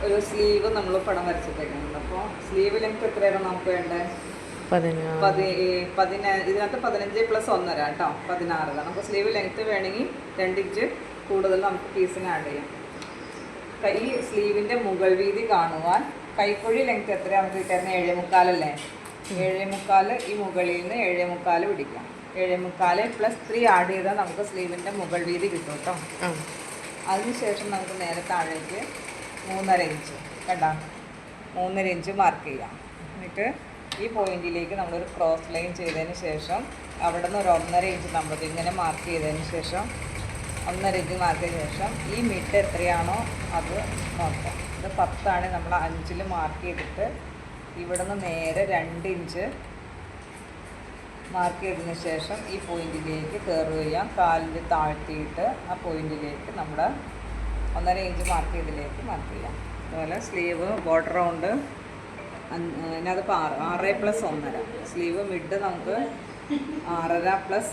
ഒരു സ്ലീവ് നമ്മൾ പടം വരച്ചിട്ടേക്കുന്നുണ്ട്. അപ്പോൾ സ്ലീവ് ലെങ്ത് എത്രയാണ് നമുക്ക് വേണ്ടത്? ഇതിനകത്ത് 15+1.5 കേട്ടോ, 16. നമുക്ക് സ്ലീവ് ലെങ്ത് വേണമെങ്കിൽ 2 ഇഞ്ച് കൂടുതൽ നമുക്ക് പീസിന് ആഡ് ചെയ്യാം. ഈ സ്ലീവിൻ്റെ മുകൾ വീതി കാണുവാൻ കൈക്കുഴി ലെങ്ത് എത്രയാണ് നമുക്ക് കിട്ടുന്നത്? 7.25 അല്ലേ? 7.25 ഈ മുകളിൽ നിന്ന് 7.25 പിടിക്കാം. 7.25+3 ആഡ് ചെയ്താൽ നമുക്ക് സ്ലീവിൻ്റെ മുകൾ വീതി കിട്ടും കേട്ടോ. അതിനുശേഷം നമുക്ക് നേരെ താഴേക്ക് 3.5 ഇഞ്ച് കേട്ടോ, 3.5 ഇഞ്ച് മാർക്ക് ചെയ്യാം. എന്നിട്ട് ഈ പോയിന്റിലേക്ക് നമ്മളൊരു ക്രോസ് ലൈൻ ചെയ്തതിന് ശേഷം അവിടെ നിന്ന് ഒരു 1.5 ഇഞ്ച് നമ്മൾ ഇങ്ങനെ മാർക്ക് ചെയ്തതിന് ശേഷം 1.5 ഇഞ്ച് മാർക്ക് ചെയ്തതിന് ശേഷം ഈ മിഡ് എത്രയാണോ അത് നോക്കാം. ഇത് 10 ആണ്, നമ്മൾ 5-ൽ മാർക്ക് ചെയ്തിട്ട് ഇവിടെ നിന്ന് നേരെ 2 ഇഞ്ച് മാർക്ക് ചെയ്തതിന് ശേഷം ഈ പോയിന്റിലേക്ക് കയറുക ചെയ്യാം. കാലിൽ താഴ്ത്തിയിട്ട് ആ പോയിന്റിലേക്ക് നമ്മൾ 1.5 ഇഞ്ച് മാർക്ക് ചെയ്തതിലേക്ക് മാർക്ക് ചെയ്യാം. അതുപോലെ സ്ലീവ് ബോർഡർ റൗണ്ട് അതിനകത്ത് 6+1.5. സ്ലീവ് മിഡ് നമുക്ക് 6.5+1.5.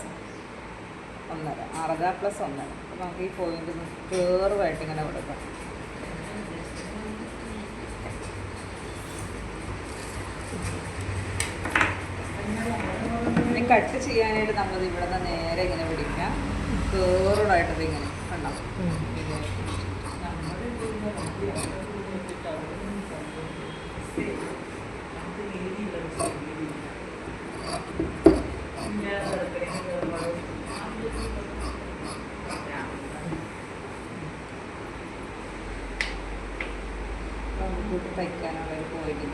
6.5+1.5. അപ്പോൾ നമുക്ക് ഈ പോയിന്റ് കയറുമായിട്ട് ഇങ്ങനെ കൊടുക്കാം. ഇനി കട്ട് ചെയ്യാനായിട്ട് നമ്മളത് ഇവിടെ നിന്ന് നേരെ ഇങ്ങനെ പിടിക്കാം. കയറുമായിട്ടത് ഇങ്ങനെ കണ്ടോ. തയ്ക്കാനുള്ള ഒരു പോയിന്റ്